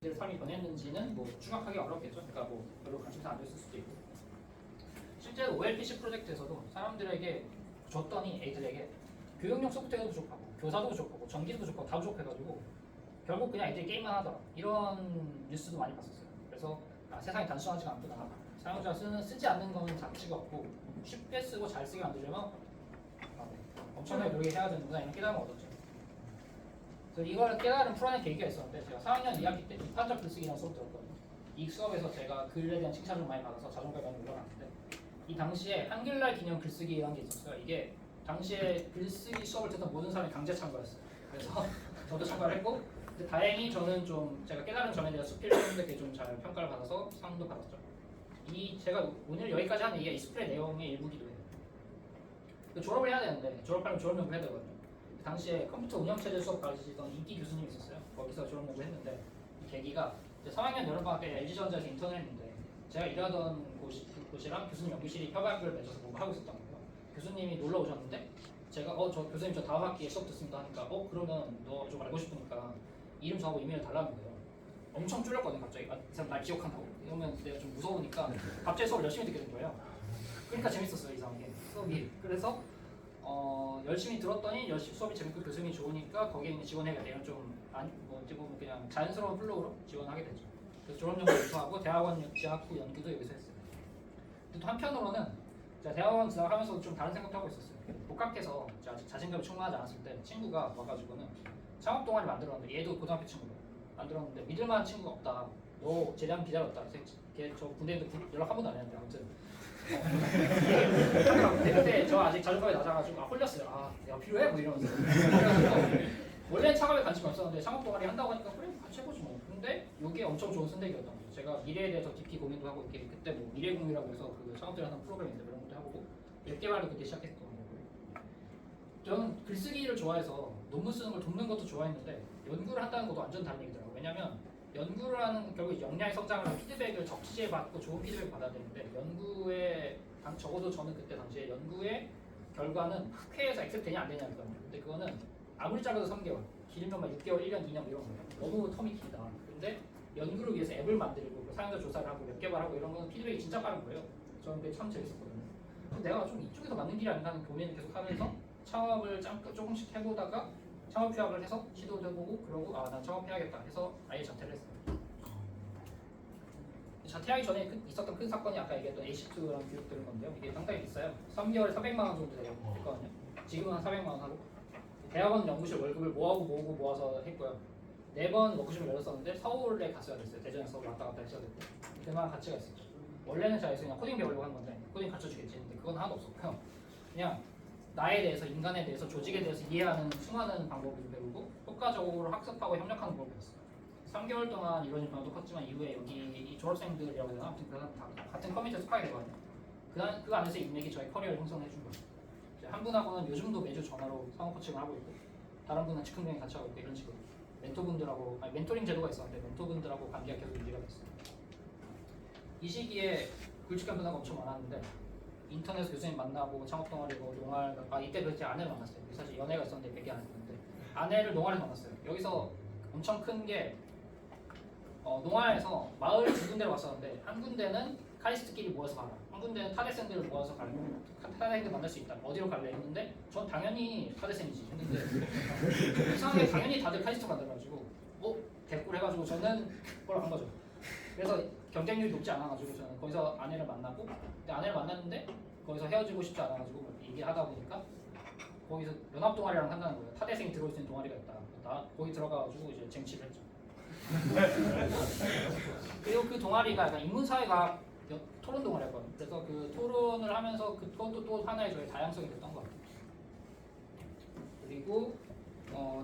삶이 변했는지는 뭐 추각하기 어렵겠죠. 그러니까 뭐 별로 관심사 안 줬을 수도 있고. 실제로 OLPC 프로젝트에서도 사람들에게 줬더니 애들에게 교육용 소프트웨어도 부족하고 교사도 부족하고 전기도 부족하고 다 부족해가지고 결국 그냥 애들이 게임만 하더라. 이런 뉴스도 많이 봤었어요. 그래서 세상이 단순하지가 않구나. 사용자가 쓰지 않는 거는 가치가 없고 쉽게 쓰고 잘 쓰게 만들려면 엄청나게 노력을 해야 되는구나 이런 깨달음을 얻었죠. 그래서 이걸 깨달은 풀어낸 계기가 있었는데 제가 4학년 2학기 때 비판적 글쓰기라는 수업 들었거든요. 이 수업에서 제가 글에 대한 칭찬을 많이 받아서 자존감이 많이 올라갔는데 이 당시에 한글날 기념 글쓰기라는 게 있었어요. 이게 당시에 글쓰기 수업을 듣던 모든 사람이 강제 참가였어요. 그래서 저도 참가를 했고 근데 다행히 저는 좀 제가 깨달은 점에 대해서 스킬을 했는데 좀 잘 평가를 받아서 상도 받았죠. 제가 오늘 여기까지 한 얘기가 이 스킬의 내용의 일부기도 해요. 졸업을 해야 되는데 졸업하면 졸업연구 해야 되거든요. 당시에 컴퓨터 운영체제 수업 가르치던 인기 교수님이 있었어요. 거기서 졸업연구 했는데 이 계기가 3학년 여름방학 때 LG전자에서 인턴을 했는데 제가 일하던 곳이랑 교수님 연구실이 협약을 맺어서 뭔가 하고 있었던 거예요. 교수님이 놀러 오셨는데 제가 저 교수님 저 다음 학기에 수업 듣습니다 하니까 그러면 너 좀 알고 싶으니까 이름 저하고 이메일 달라는 거예요. 엄청 쫄렸거든요. 갑자기 이 사람 날 기억한다고 이러면 내가 좀 무서우니까 갑자기 수업 열심히 듣게 된 거예요. 그러니까 재밌었어요 이상하게 수업이. 그래서 열심히 들었더니 수업이 재밌고 교수님이 좋으니까 거기에 있는 지원해야 돼요. 어찌 보면 그냥 자연스러운 플로우로 지원하게 되죠. 그래서 졸업연구 유수하고 대학원 재학 후 연구도 여기서 했어요. 근데 또 한편으로는 제가 대학원 진학하면서도 좀 다른 생각도 하고 있었어요. 복학해서 아직 자신감이 충만하지 않았을 때 친구가 와가지고는 창업 동아리 만들었는데 얘도 고등학교 친구로 만들었는데 믿을만한 친구가 없다. 너 제대하면 기다렸다. 저 군대에도 연락 한 번도 안 했는데 아무튼 그때 저 아직 자존감이 낮아가지고 홀렸어요. 내가 필요해? 뭐 이러면서. 원래는 창업에 관심이 없었는데 창업 동아리 한다고 하니까 그래 같이 해보지 뭐. 근데 이게 엄청 좋은 선택이었던 거죠. 제가 미래에 대해서 깊이 고민도 하고 이렇게 그때 뭐 미래공유라고 해서 그 창업들 하는 프로그램인데 그런 것도 하고 몇 개월도 그때 시작했던 거고요. 저는 글쓰기를 좋아해서 논문 쓰는 걸 돕는 것도 좋아했는데 연구를 한다는 것도 완전 다른 얘기더라고요. 왜냐면 연구를 하는 결국 역량의 성장을 하면 피드백을 적시에 받고 좋은 피드백을 받아야 되는데 연구에 적어도 저는 그때 당시에 연구의 결과는 학회에서 액셉트 되냐 안 되냐 했거든요. 근데 그거는 아무리 작아도 3개월, 길면 막 6개월, 1년, 2년 이런 거예요. 너무 텀이 길다. 근데 연구를 위해서 앱을 만들고 사용자 조사를 하고 웹 개발하고 이런 거는 피드백이 진짜 빠른 거예요. 저는 그게 참 재밌었거든요. 근데 내가 좀 이쪽에서 맞는 길이 아닌가 하는 고민을 계속 하면서 창업을 조금씩 해보다가 창업 휴학을 해서 시도도 해보고 그러고 난 창업해야겠다 해서 아예 자퇴를 했어요. 자퇴하기 전에 있었던 큰 사건이 아까 얘기했던 AC2라는 교육 들은 건데요. 이게 상당히 비싸요. 3개월에 400만 원 정도 되거든요. 지금은 한 400만 원 하고 대학원 연구실 월급을 모으고 모아서 했고요. 4번 워크숍을 열었었는데 서울에 갔어야 됐어요. 대전에서 서울 왔다 갔다 했어야 됐고 그만 가치가 있어요. 원래는 제가 그냥 코딩 배우려고 한 건데 코딩 가르쳐주겠지 근데 그건 하나도 없었고요. 그냥 나에 대해서 인간에 대해서 조직에 대해서 이해하는 수많은 방법을 배우고 효과적으로 학습하고 협력하는 법을 배웠어요. 3개월 동안 이루어진 변화도 컸지만 이후에 여기 이 졸업생들이라고 해야 되나? 아무튼 다 같은 커뮤니티에 속하게 되거든요. 그 안에서 인맥이 저희 커리어를 형성해 준 거죠. 한 분하고는 요즘도 매주 전화로 상호 코칭을 하고 있고 다른 분은 즉흥적인 같이 하고 있고 이런 식으로 멘토링 제도가 있었는데 멘토분들하고 관계가 계속 유지가 됐어요. 이 시기에 굵직한 변화가 엄청 많았는데 인터넷 교수님 만나고 창업 동아리고 농활 이때 그때 아내를 만났어요. 사실 연애가 있었는데 100개 안 했는데 아내를 농활에서 만났어요. 여기서 엄청 큰 게 농활에서 마을 두 군데를 왔었는데 한 군데는 카리스트끼리 모여서 가라. 한 군데는 타대생들을 모아서 가라. 타대생들 만날 수 있다. 어디로 갈래 했는데 전 당연히 타대생이지 했는데 이상하게 당연히 다들 카리스트 만들어가지고 대꾸를 해가지고 저는 그걸 한 거죠. 그래서 경쟁률이 높지 않아가지고 저는 거기서 아내를 만나고 근데 아내를 만났는데 거기서 헤어지고 싶지 않아가지고 얘기하다 보니까 거기서 연합 동아리랑 한다는 거예요. 타대생이 들어올 수 있는 동아리가 있다. 나 거기 들어가가지고 이제 쟁취를 했죠. 그리고 그 동아리가 약간 인문사회과학 토론 동아리였거든요. 그래서 그 토론을 하면서 그것도 또 하나의 저의 다양성이 됐던 것 같아요. 그리고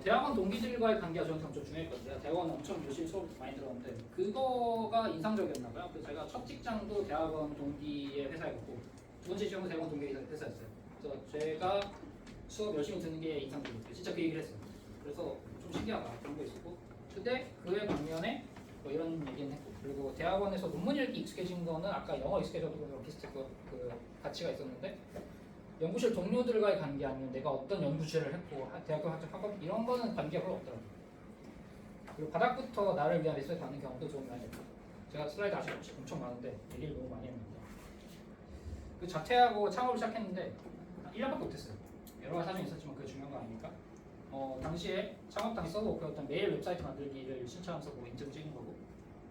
대학원 동기들과의 관계가 저는 엄청 중요했거든요. 대학원 엄청 열심히 수업 많이 들었는데 그거가 인상적이었나 봐요. 그래서 제가 첫 직장도 대학원 동기의 회사였고 두 번째 직장도 대학원 동기의 회사였어요. 그래서 제가 수업 열심히 듣는 게 인상적이었어요. 진짜 그 얘기를 했어요. 그래서 좀 신기하다 그런 거 있었고 근데 그의 반면에 이런 얘기는 했고 그리고 대학원에서 논문 읽기 익숙해진 거는 아까 영어 익숙해져도 그런 비슷했고 그 가치가 있었는데 연구실 동료들과의 관계 아니면 내가 어떤 연구 주제를 했고 대학교 학업 이런 거는 관계가 별로 없더라고요. 그리고 바닥부터 나를 위한 리스펙트 받는 경우도 도움이 많이 됐고 제가 슬라이드 아직 엄청 많은데 얘기를 너무 많이 했는데 그 자퇴하고 창업을 시작했는데 1년밖에 못했어요. 여러 가지 사정이 있었지만 그게 중요한 거 아닙니까? 당시에 창업당에 써보고 메일 웹사이트 만들기를 신청하면서 뭐 인증 찍은 거고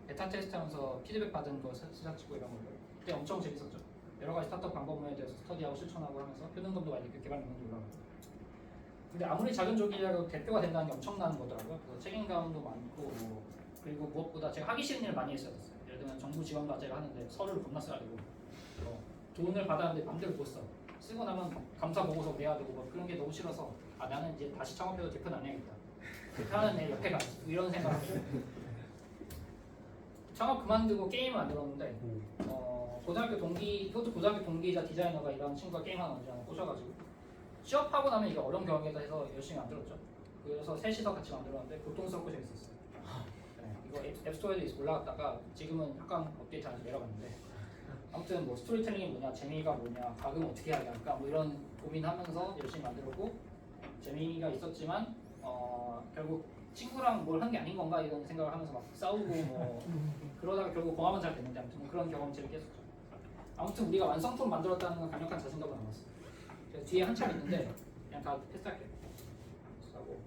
베타 테스트하면서 피드백 받은 거 시작 찍고 이런 거고 그때 엄청 재밌었죠. 여러 가지 스타트업 방법론에 대해서 스터디하고 실천하고 하면서 효능감도 많이 느끼고 개발 능력도 올라가고 근데 아무리 작은 조직이라도 대표가 된다는 게 엄청난 거더라고요. 그래서 책임감도 많고 뭐 그리고 무엇보다 제가 하기 싫은 일을 많이 했어요. 예를 들면 정부 지원 과제를 하는데 서류를 겁나 써야 되고 돈을 받았는데 맘대로 못 써. 쓰고 나면 감사 보고서 내야 되고 뭐 그런 게 너무 싫어서 나는 이제 다시 창업해도 대표는 안 해야겠다. 대표하는 애 옆에 가지 이런 생각을 하고 창업 그만두고 게임을 만들었는데 고등학교 동기 이것도 고등학교 동기이자 디자이너가 이런 친구가 게임 하나 언제 하나 꽂아가지고 취업하고 나면 이게 어려운 경험이다 해서 열심히 만들었죠. 그래서 셋이서 같이 만들었는데 고통스럽고 재밌었어요. 네, 이거 앱스토어에도 올라갔다가 지금은 약간 업데이트하면서 내려갔는데 아무튼 뭐 스토리텔링이 뭐냐, 재미가 뭐냐, 각은 어떻게 해야 할까 뭐 이런 고민하면서 열심히 만들었고 재미가 있었지만 결국 친구랑 뭘 한 게 아닌 건가 이런 생각을 하면서 막 싸우고 뭐 그러다가 결국 공화만 잘 됐는데 아무튼 뭐 그런 경험 재밌게 했었죠. 아무튼 우리가 완성품 만들었다는 건 강력한 자신감을 남았어요. 그래서 뒤에 한참 있는데 그냥 다 패스할게요. 하고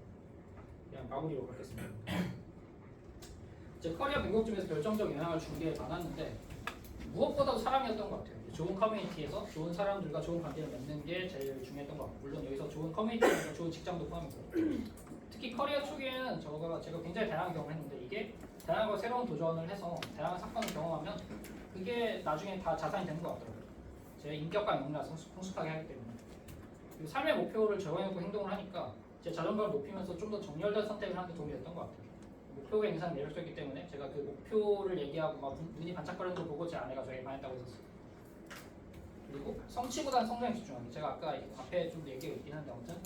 그냥 마무리로 가겠습니다. 제 커리어 변곡 중에서 결정적 영향을 준 게 많았는데 무엇보다도 사람이었던 것 같아요. 좋은 커뮤니티에서 좋은 사람들과 좋은 관계를 맺는 게 제일 중요했던 것 같고 물론 여기서 좋은 커뮤니티에서 좋은 직장도 포함이고 특히 커리어 초기에는 제가 굉장히 다양한 경험을 했는데 이게 다양한 걸 새로운 도전을 해서 다양한 사건을 경험하면 그게 나중에 다 자산이 되는 것 같더라고요. 제 인격과 역량을 성숙하게 하기 때문에 그리고 삶의 목표를 적어놓고 행동을 하니까 제 자존감을 높이면서 좀 더 정렬된 선택을 하는 데 도움이 됐던 것 같아요. 목표가 인상 매력적이기 때문에 제가 그 목표를 얘기하고 막 눈이 반짝거리는 걸 보고 제 아내가 저에게 반했다고 했었어요. 그리고 성취보다는 성장에 집중하기. 제가 아까 앞에 좀 얘기가 있긴 한데 아무튼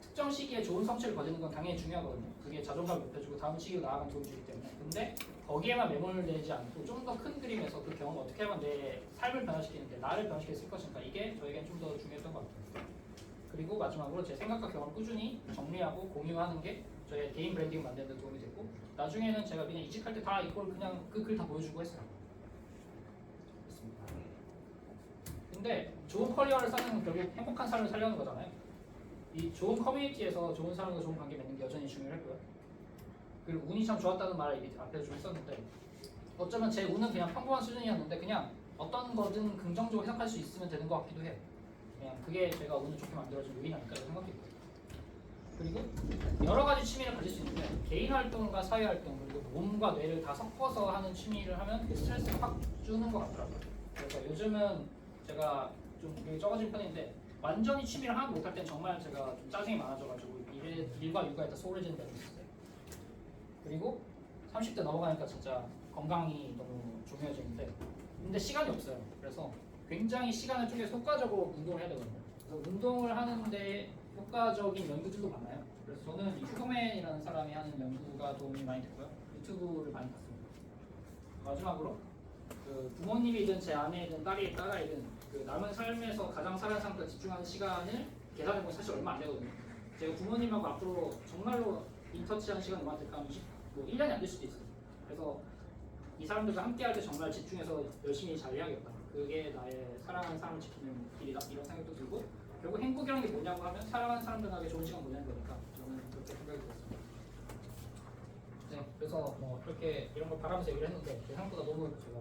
특정 시기에 좋은 성취를 거두는 건 당연히 중요하거든요. 그게 자존감을 높여주고 다음 시기로 나아가는 도움을 주기 때문에. 근데 거기에만 매몰되지 않고 좀 더 큰 그림에서 그 경험을 어떻게 하면 내 삶을 변화시키는데 나를 변화시킬 수 있을 것인가 이게 저에겐 좀 더 중요했던 것 같아요. 그리고 마지막으로 제 생각과 경험을 꾸준히 정리하고 공유하는 게 저의 개인 브랜딩을 만드는 데 도움이 됐고 나중에는 제가 그냥 이직할 때 다 이걸 그냥 그 글 다 보여주고 했어요. 그렇습니다. 근데 좋은 커리어를 쌓는 건 결국 행복한 삶을 살려는 거잖아요. 이 좋은 커뮤니티에서 좋은 사람과 좋은 관계 맺는 게 여전히 중요했고요. 그리고 운이 참 좋았다는 말을 앞에서 좀 했었는데 어쩌면 제 운은 그냥 평범한 수준이었는데 그냥 어떤 거든 긍정적으로 해석할 수 있으면 되는 것 같기도 해요. 그냥 그게 제가 운을 좋게 만들어준 요인 아닐까라고 생각했고요. 그리고 여러 가지 취미를 가질 수 있는데 개인 활동과 사회 활동 그리고 몸과 뇌를 다 섞어서 하는 취미를 하면 스트레스를 확 주는 것 같더라고요. 그래서 요즘은 제가 좀 되게 적어진 편인데 완전히 취미를 하나도 못할 땐 정말 제가 좀 짜증이 많아져가지고 일과 육아에 다 소홀해지는 때가 있었어요. 그리고 30대 넘어가니까 진짜 건강이 너무 중요해지는데 근데 시간이 없어요. 그래서 굉장히 시간을 쪼개서 효과적으로 운동을 해야 되거든요. 그래서 운동을 하는데 효과적인 연구들도 많아요. 그래서 저는 휴그맨이라는 사람이 하는 연구가 도움이 많이 됐고요. 유튜브를 많이 봤습니다. 마지막으로 그 부모님이든 제 아내이든 딸아이든 그 남은 삶에서 가장 사랑하는 사람과 집중하는 시간을 계산해보면 사실 얼마 안 되거든요. 제가 부모님하고 앞으로 정말로 인터치하는 시간이 얼마 될까 하면 뭐 1년이 안 될 수도 있어요. 그래서 이 사람들과 함께 할 때 정말 집중해서 열심히 잘 해야겠다. 그게 나의 사랑하는 사람을 지키는 길이다. 이런 생각도 들고 결국 행복이라는 게 뭐냐고 하면 사랑하는 사람들에게 좋은 시간 보내는 거니까 저는 그렇게 생각이 들었습니다. 네, 그래서 뭐 이렇게 이런 걸 바라면서 얘기를 했는데 생각보다 너무 제가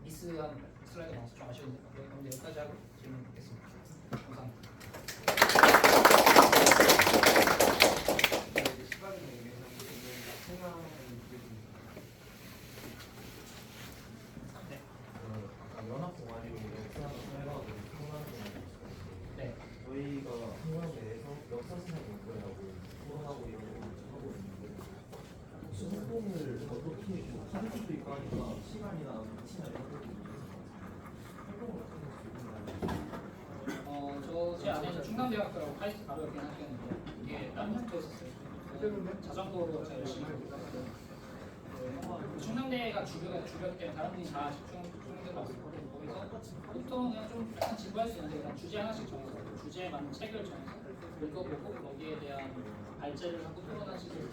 미스한 슬라이드가 많아서 좀 아쉬운데 오늘 여기까지 하고 질문 받겠습니다. 감사합니다. 연합 동아리로 역사를 해가지고 토론하는 동아리 네. 저희가 학년에서 역사 시간 연구하고 토론하고 이런 거 하고 있는데 활동을 어떻게 하는 수도 있고 하니까 시간이나 위치나 이런 것도 활동을 어떻게 할 수 있나요? 제 아내는 충남대학교라고 카이스트 바로 옆에 학교였는데 이게 남북도 있었어요. 자전거로 제가 열심히 하고 있었거든요. 충남대가 주변 때문에 다른 분이 다 충남대 갔었거든요. 거기서 보통 그냥 좀 약간 지구할 수 있는데 그냥 주제 하나씩 정해서 주제에 맞는 책을 정해서 읽어보고 거기에 대한 발제를 하고 토론하는 식으로